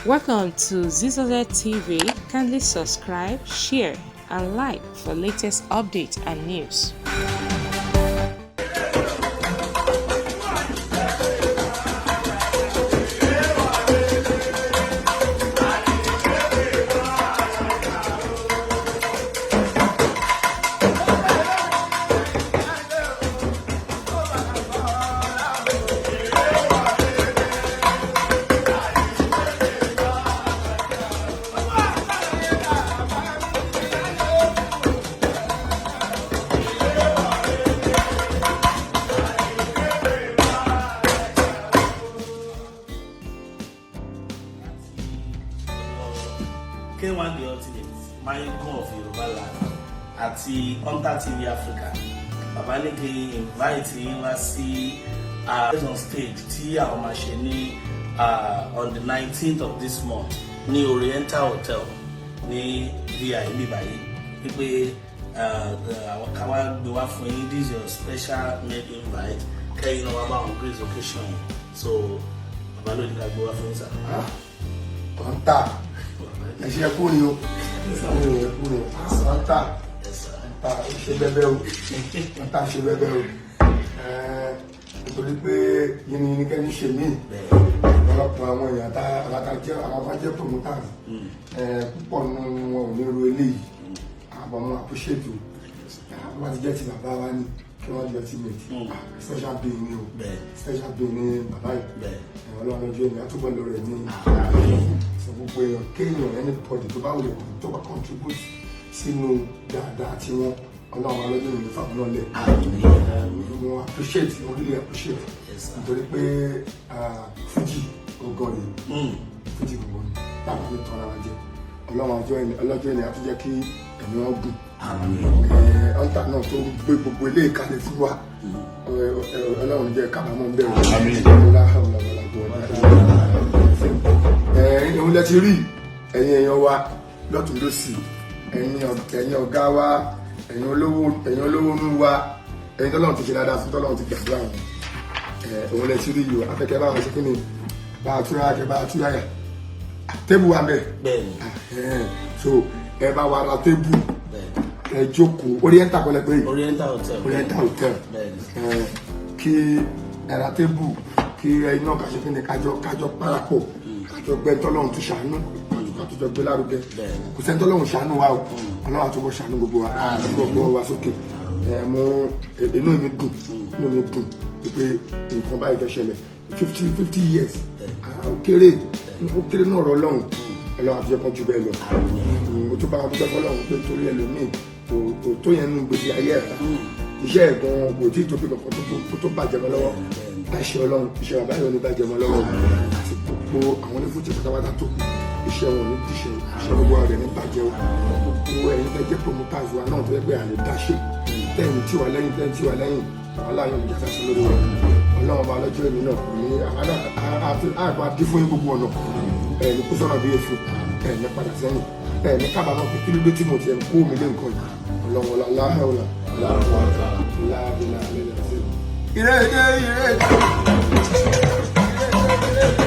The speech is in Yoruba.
Welcome to Zisodel TV. Kindly subscribe, share, and like for latest updates and news. K1 the ultimate, Malaika of Yorubaland àti Hunter TV Africa. Bàbá ní kí invite yín wá sí on stage tí àwọn máa ṣe ní on the 19th of this month ní Oriental Hotel ní VI báyìí. Wípé àwọn kan wá gbé wá fún yín, this is your special made invite. Kẹ́yìn náà wá bá àwọn grace occasion yìí. So bàbá ló ní ká gbé wá fún yín sá. Hunter. Ẹ̀ṣẹ̀ kú ni o, Hunter ṣe bẹ́bẹ́ o, Hunter ṣe bẹ́bẹ́ o, nítorí pé yìí ní kẹ́ni ṣe mí, ọ̀pọ̀lọpọ̀ àwọn èèyàn àwọn bá jẹ́ promoters, púpọ̀ nínú wọn ò ní ro eléyìí, àbọ̀ wọn appreciate o, wọ́n ti jẹ́ ti bàbá wa ní kí wọ́n di ultimate, special being ni o, special being ni bàbá yìí, ọlọ́run ọjọ́ ìrìn àtúbọ̀ lórí ẹ̀ ní gbogbo èèyàn kéèyàn anybody tó bá wù lè tó bá contribute sínú dáadáa tí wọn ọlọ́run alọ́jọ́ ìrìn fáwọn náà lẹ̀ wọn appreciate wọn really appreciate nítorí pé Fuji ogan ni Fuji ogan ni táwọn ní tọ́ra wa jẹ ọlọ́jọ́ ìrìn àtúnjẹ́ kí ẹ̀mí wọn gùn Hunter náà tó gbé gbogbo ilé ìkàlẹ̀ fún wa ọlọ́run jẹ́ kábàámọ̀ ń bẹ̀rẹ̀ òun lẹ ti rí ẹ̀yin èèyàn wa lọ́tún lọ́sì ẹ̀yin ọ̀gá wa ẹ̀yin olówó nú wa ẹ̀yin tọ́lọ́run ti ṣe dáadáa fún tọ́lọ́run ti gbàdúrà wọn òun lẹ ti rí yìí afẹ́kẹ́ bá wọn ṣe kí ni bá a túra kẹ bá a túra yà tébù wa bẹ́ẹ̀ so ẹ bá wa ra tébù ẹ jókòó Oriental kọ́lẹ̀ pé Oriental Hotel kí ẹ ra tébù kí ẹ̀yin náà kàṣe kí ni kájọ parapọ̀ kájọ gbẹ tọ́lọ́run tún ṣàánú kájọ gbé lárugẹ kò sẹ́ni tọ́lọ́run ṣàánú wa o ọlọ́run àtúbọ̀ ṣàánú gbogbo wa gbogbo wa sókè inú mi dùn pé nǹkan báyìí fẹ́ ṣẹlẹ̀ 50 years ó kéré náà rọ ọlọ́run àti ẹ̀kọ́ jù bẹ́ẹ̀ lọ mo tún bá wọn dúpẹ́ fọlọ́run pé torí ẹlòmíì kò tó yẹn nínú gbèsè ayé ẹ̀ka iṣẹ́ ẹ̀gbọ́n kò tí ì tó pé kankan tó bàjẹ́ mọ́ lọ́wọ́ láṣẹ ọlọ́run iṣẹ́ bàbá yẹn ò ní bàjẹ́ mọ́ lọ́wọ́ àti gbogbo àwọn onífújì pátápátá tó kù iṣẹ́ wọn ò ní díṣẹ́ iṣẹ́ gbogbo rẹ̀ ní bàjẹ́ o gbogbo ẹ̀yin tẹ́ jẹ́ promoters wa náà tó yẹ pé àlè dáṣe tẹ́yìn tí wà lẹ́yìn àwọn aláyọ̀ ní jàdá sí lórí wọn ọlọ́run ọba ọlọ́jọ́ èmi náà ní àgbà dí fún yín gbogbo ọ̀nà ẹ̀ ní kó sọ̀rọ̀ bí èso ẹ̀ ní padà sẹ́yìn ẹ̀ ní kábàámọ̀ pé kí ló dé tí mo ti ẹ̀ kó mi lé nǹkan yìí ọlọ́run ọlá ìrèdè